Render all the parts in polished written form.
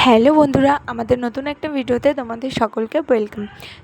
Hello বন্ধুরা, আমাদের নতুন একটা ভিডিওতে তোমাদের সকলকে ওয়েলকাম।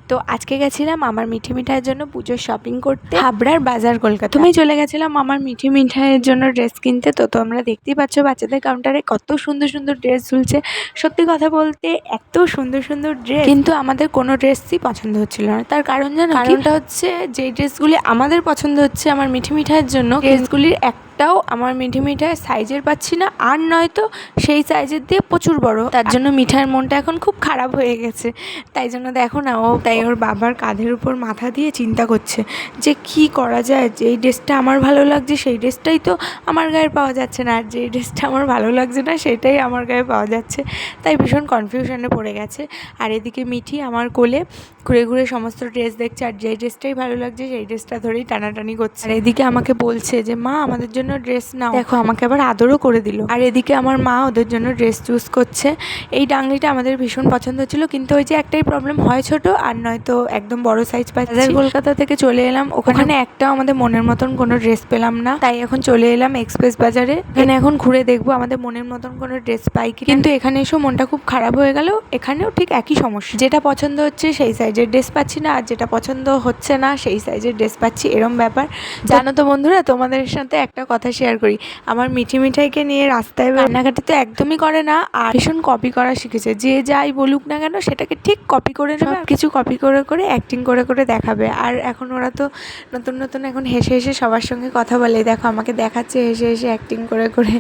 তো আজকে গেছিলাম আমার মিঠি মিঠাইয়ের জন্য পুজোর শপিং করতে হাবড়ার বাজার কলকাতা। তুমি চলে গেছিলাম আমার মিঠি মিঠাইয়ের জন্য ড্রেস কিনতে। তো তোমরা দেখতেই পাচ্ছ বাচ্চাদের কাউন্টারে কত সুন্দর সুন্দর ড্রেস ঝুলছে। সত্যি কথা বলতে এত সুন্দর সুন্দর ড্রেস, কিন্তু আমাদের কোনো ড্রেসই পছন্দ হচ্ছিল না। তার কারণ জানো, কারণটা হচ্ছে যেই ড্রেসগুলি আমাদের পছন্দ হচ্ছে আমার মিঠি মিঠাইয়ের জন্য, ড্রেসগুলির একটাও আমার মিঠি মিঠাইয়ের সাইজের পাচ্ছি না, আর নয়তো সেই সাইজের দিয়ে প্রচুর বড়। তার জন্য মিঠাইয়ের মনটা এখন খুব খারাপ হয়ে গেছে। তাই জন্য দেখো না, তাই ওর বাবার কাঁধের উপর মাথা দিয়ে চিন্তা করছে যে কি করা যায়। যেই ড্রেসটা আমার ভালো লাগছে সেই ড্রেসটাই তো আমার গায়ে পাওয়া যাচ্ছে না, আর যেই ড্রেসটা আমার ভালো লাগছে না সেটাই আমার গায়ে পাওয়া যাচ্ছে। তাই ভীষণ কনফিউশনে পড়ে গেছে। আর এদিকে মিঠি আমার কোলে ঘুরে ঘুরে সমস্ত ড্রেস দেখছে, আর যেই ড্রেসটাই ভালো লাগছে সেই ড্রেসটা ধরেই টানাটানি করছে। আর এদিকে আমাকে বলছে যে মা আমাদের জন্য ড্রেস নাও। দেখো আমাকে আবার আদরও করে দিল। আর এদিকে আমার মা ওদের জন্য ড্রেস চুজ করছে। এই ডাংলিটা আমাদের ভীষণ পছন্দ ছিল, কিন্তু ওই যে একটাই প্রবলেম, হয় ছোট আর নয়তো একদম বড় সাইজ পাচ্ছি। বাজার কলকাতা থেকে চলে এলাম, ওখানে একটাও আমাদের মনের মতন কোনো ড্রেস পেলাম না। তাই এখন চলে এলাম এক্সপ্রেস বাজারে। এখানে এখন ঘুরে দেখবো আমাদের মনের মতন কোনো ড্রেস পাই কি। কিন্তু এখানে এসেও মনটা খুব খারাপ হয়ে গেল। এখানেও ঠিক একই সমস্যা, যেটা পছন্দ হচ্ছে সেই সাইজের ড্রেস পাচ্ছি না, আর যেটা পছন্দ হচ্ছে না সেই সাইজের ড্রেস পাচ্ছি, এরম ব্যাপার। জানো তো বন্ধুরা, তোমাদের সাথে একটা কথা শেয়ার করি। আমার মিঠি মিঠাইকে নিয়ে রাস্তায় কান্নাকাটি তো একদমই করে না, আর ভীষণ কপি করা শিখেছে। যে যাই বলুক না কেন সেটাকে ঠিক কপি করে নেবে, কিছু কপি করে করে অ্যাক্টিং করে করে দেখাবে। আর এখন ওরা তো নতুন নতুন এখন হেসে হেসে সবার সঙ্গে কথা বলে। দেখো আমাকে দেখাচ্ছে হেসে হেসে অ্যাক্টিং করে করে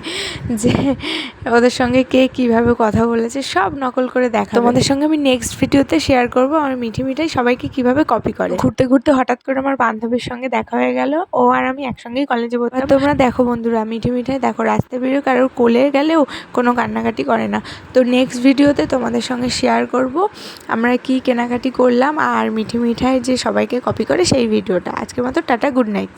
যে ওদের সঙ্গে কে কীভাবে কথা বলেছে, সব নকল করে দেখা। তোমাদের সঙ্গে আমি নেক্সট ভিডিওতে শেয়ার করবো আমার মিঠি মিঠাই সবাইকে কীভাবে কপি করে। ঘুরতে ঘুরতে হঠাৎ করে আমার বান্ধবীর সঙ্গে দেখা হয়ে গেল। ও আর আমি একসঙ্গেই কলেজে পড়তাম। তোমরা দেখো বন্ধুরা, মিঠি মিঠাই দেখো রাস্তায় বেরিয়ে কারোর কোলে গেলেও কোনো কান্নাকাটি করে না। তো নেক্সট ভিডিওতে তোমাদের সঙ্গে শেয়ার করব আমরা কি কেনাকাটি করলাম আর মিঠি মিঠাই যে সবাইকে কপি করে সেই ভিডিওটা। আজকের মতো টাটা, গুড নাইট।